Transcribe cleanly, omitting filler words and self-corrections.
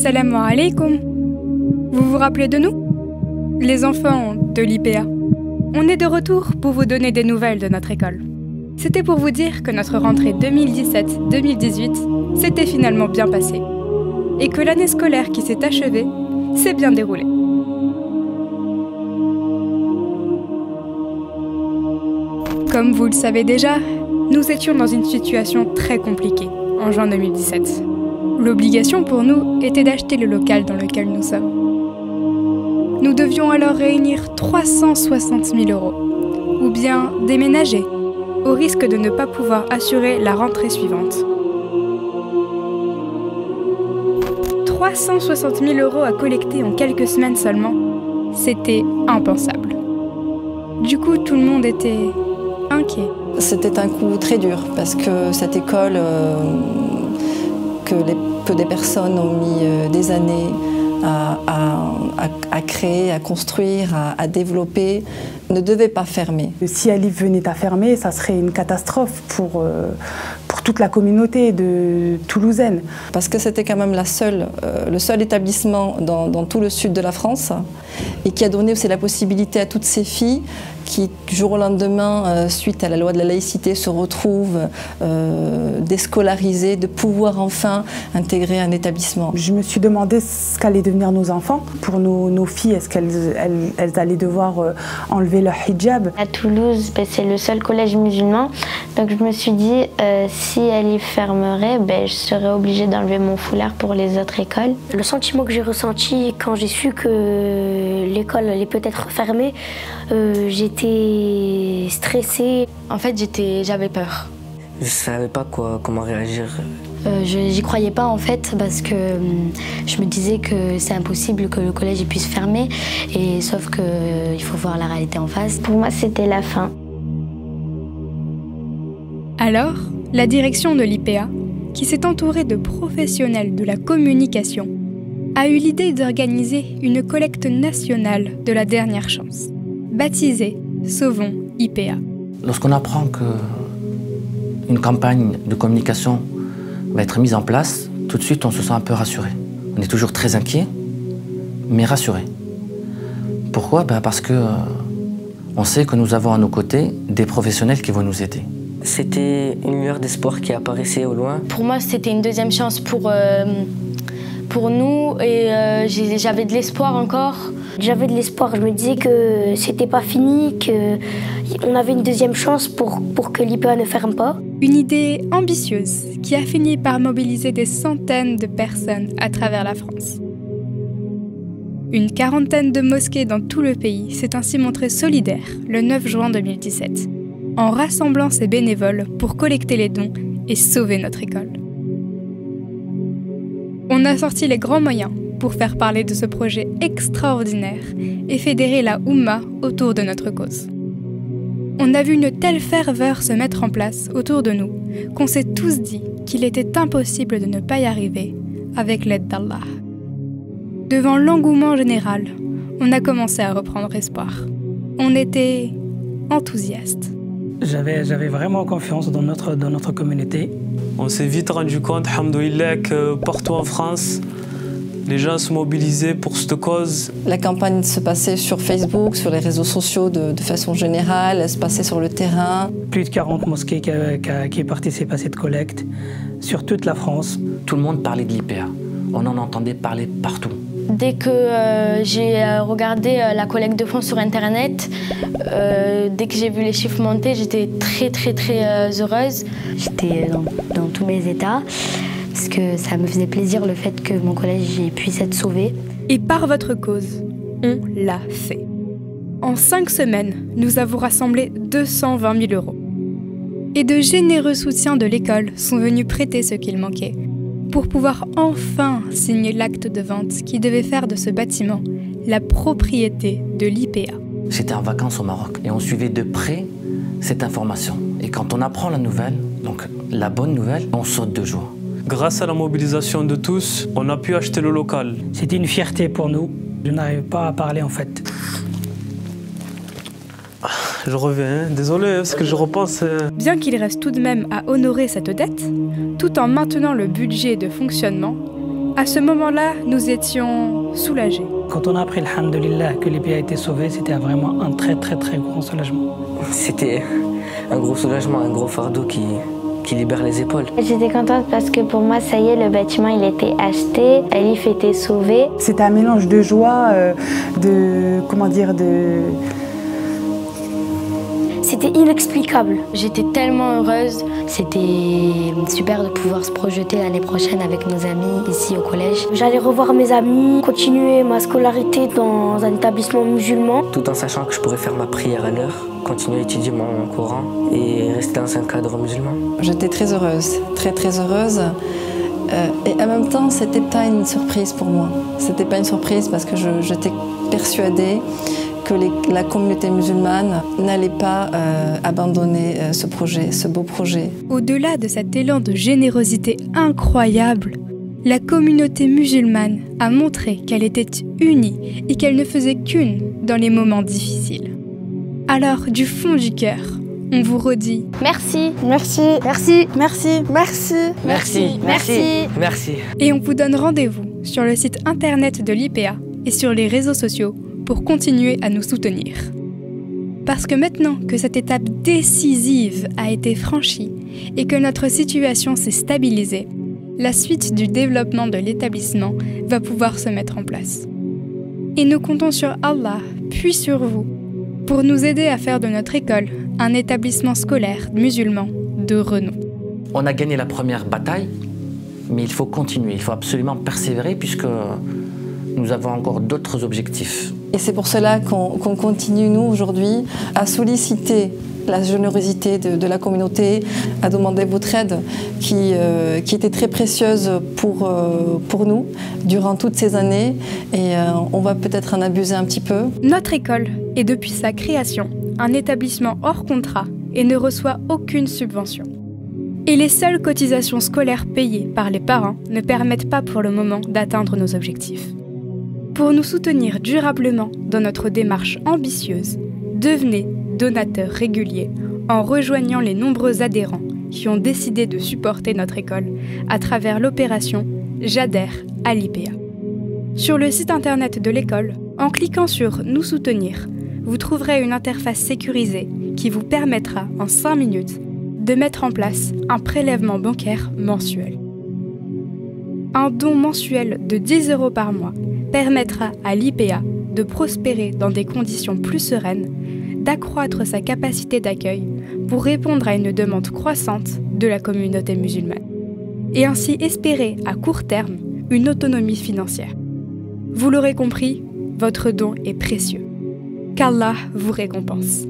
Assalamu alaikum. Vous vous rappelez de nous? Les enfants de l'IPA. On est de retour pour vous donner des nouvelles de notre école. C'était pour vous dire que notre rentrée 2017-2018 s'était finalement bien passée et que l'année scolaire qui s'est achevée s'est bien déroulée. Comme vous le savez déjà, nous étions dans une situation très compliquée en juin 2017. L'obligation pour nous était d'acheter le local dans lequel nous sommes. Nous devions alors réunir 360 000 € ou bien déménager, au risque de ne pas pouvoir assurer la rentrée suivante. 360 000 € à collecter en quelques semaines seulement, c'était impensable. Du coup, tout le monde était inquiet. C'était un coup très dur parce que cette école, que des personnes ont mis des années à créer, à construire, à développer, ne devait pas fermer. Si Alif venait à fermer, ça serait une catastrophe pour toute la communauté de toulousaine. Parce que c'était quand même le seul établissement dans tout le sud de la France et qui a donné aussi la possibilité à toutes ces filles qui, du jour au lendemain, suite à la loi de la laïcité, se retrouvent déscolarisées, de pouvoir enfin intégrer un établissement. Je me suis demandé ce qu'allaient devenir nos enfants. Pour nos filles, est-ce qu'elles allaient devoir enlever leur hijab? À Toulouse, c'est le seul collège musulman, donc je me suis dit, si elle y fermerait, je serais obligée d'enlever mon foulard pour les autres écoles. Le sentiment que j'ai ressenti quand j'ai su que l'école allait peut-être fermer, j'étais stressée. En fait, j'avais peur. Je savais pas comment réagir. J'y croyais pas en fait parce que je me disais que c'est impossible que le collège puisse fermer, et sauf qu'il faut voir la réalité en face. Pour moi, c'était la fin. Alors, la direction de l'IPA, qui s'est entourée de professionnels de la communication, a eu l'idée d'organiser une collecte nationale de la dernière chance, baptisée Sauvons IPA. Lorsqu'on apprend qu'une campagne de communication va être mise en place, tout de suite on se sent un peu rassuré. On est toujours très inquiet, mais rassuré. Pourquoi? Parce que on sait que nous avons à nos côtés des professionnels qui vont nous aider. C'était une lueur d'espoir qui apparaissait au loin. Pour moi, c'était une deuxième chance pour nous, et j'avais de l'espoir encore. J'avais de l'espoir, je me disais que c'était pas fini, qu'on avait une deuxième chance pour que l'IPA ne ferme pas. Une idée ambitieuse qui a fini par mobiliser des centaines de personnes à travers la France. Une quarantaine de mosquées dans tout le pays s'est ainsi montrée solidaire le 9 juin 2017, en rassemblant ses bénévoles pour collecter les dons et sauver notre école. On a sorti les grands moyens pour faire parler de ce projet extraordinaire et fédérer la Oumma autour de notre cause. On a vu une telle ferveur se mettre en place autour de nous qu'on s'est tous dit qu'il était impossible de ne pas y arriver avec l'aide d'Allah. Devant l'engouement général, on a commencé à reprendre espoir. On était enthousiastes. J'avais vraiment confiance dans notre communauté. On s'est vite rendu compte, alhamdoulilah, que partout en France, les gens se mobilisaient pour cette cause. La campagne se passait sur Facebook, sur les réseaux sociaux de façon générale, elle se passait sur le terrain. Plus de 40 mosquées qui participent à cette collecte sur toute la France. Tout le monde parlait de l'IPA. On en entendait parler partout. Dès que j'ai regardé la collecte de fonds sur Internet, dès que j'ai vu les chiffres monter, j'étais très heureuse. J'étais dans tous mes états, parce que ça me faisait plaisir le fait que mon collège puisse être sauvé. Et par votre cause, on l'a fait. En 5 semaines, nous avons rassemblé 220 000 €. Et de généreux soutiens de l'école sont venus prêter ce qu'il manquait, pour pouvoir enfin signer l'acte de vente qui devait faire de ce bâtiment la propriété de l'IPA. J'étais en vacances au Maroc et on suivait de près cette information. Et quand on apprend la nouvelle, donc la bonne nouvelle, on saute de joie. Grâce à la mobilisation de tous, on a pu acheter le local. C'était une fierté pour nous. Je n'arrive pas à parler en fait. Je reviens, désolé, parce que je repense... Bien qu'il reste tout de même à honorer cette dette, tout en maintenant le budget de fonctionnement, À ce moment-là, nous étions soulagés. Quand on a appris, alhamdoulilah, que l'IPA a été sauvée, c'était vraiment un très grand soulagement. C'était un gros soulagement, un gros fardeau qui libère les épaules. J'étais contente parce que pour moi, ça y est, le bâtiment il était acheté, Elif était sauvée. C'était un mélange de joie, C'était inexplicable. J'étais tellement heureuse. C'était super de pouvoir se projeter l'année prochaine avec nos amis ici au collège. J'allais revoir mes amis, continuer ma scolarité dans un établissement musulman. Tout en sachant que je pourrais faire ma prière à l'heure, continuer à étudier mon Coran et rester dans un cadre musulman. J'étais très heureuse, très heureuse. Et en même temps, c'était pas une surprise pour moi. C'était pas une surprise parce que j'étais persuadée que la communauté musulmane n'allait pas abandonner ce projet, ce beau projet. Au-delà de cet élan de générosité incroyable, la communauté musulmane a montré qu'elle était unie et qu'elle ne faisait qu'une dans les moments difficiles. Alors, du fond du cœur, on vous redit Merci. Merci. Merci. Merci. Merci. Merci. Merci. Merci. et on vous donne rendez-vous sur le site internet de l'IPA et sur les réseaux sociaux pour continuer à nous soutenir. Parce que maintenant que cette étape décisive a été franchie et que notre situation s'est stabilisée, la suite du développement de l'établissement va pouvoir se mettre en place. Et nous comptons sur Allah, puis sur vous, pour nous aider à faire de notre école un établissement scolaire musulman de renom. On a gagné la première bataille, mais il faut continuer, il faut absolument persévérer puisque nous avons encore d'autres objectifs. Et c'est pour cela qu'on continue, nous, aujourd'hui, à solliciter la générosité de la communauté, à demander votre aide qui était très précieuse pour nous durant toutes ces années. Et on va peut-être en abuser un petit peu. Notre école est depuis sa création un établissement hors contrat et ne reçoit aucune subvention. Et les seules cotisations scolaires payées par les parents ne permettent pas pour le moment d'atteindre nos objectifs. Pour nous soutenir durablement dans notre démarche ambitieuse, devenez donateur régulier en rejoignant les nombreux adhérents qui ont décidé de supporter notre école à travers l'opération J'adhère à l'IPA. Sur le site internet de l'école, en cliquant sur « Nous soutenir », vous trouverez une interface sécurisée qui vous permettra en 5 minutes de mettre en place un prélèvement bancaire mensuel. Un don mensuel de 10 € par mois permettra à l'IPA de prospérer dans des conditions plus sereines, d'accroître sa capacité d'accueil pour répondre à une demande croissante de la communauté musulmane, et ainsi espérer à court terme une autonomie financière. Vous l'aurez compris, votre don est précieux. Qu'Allah vous récompense.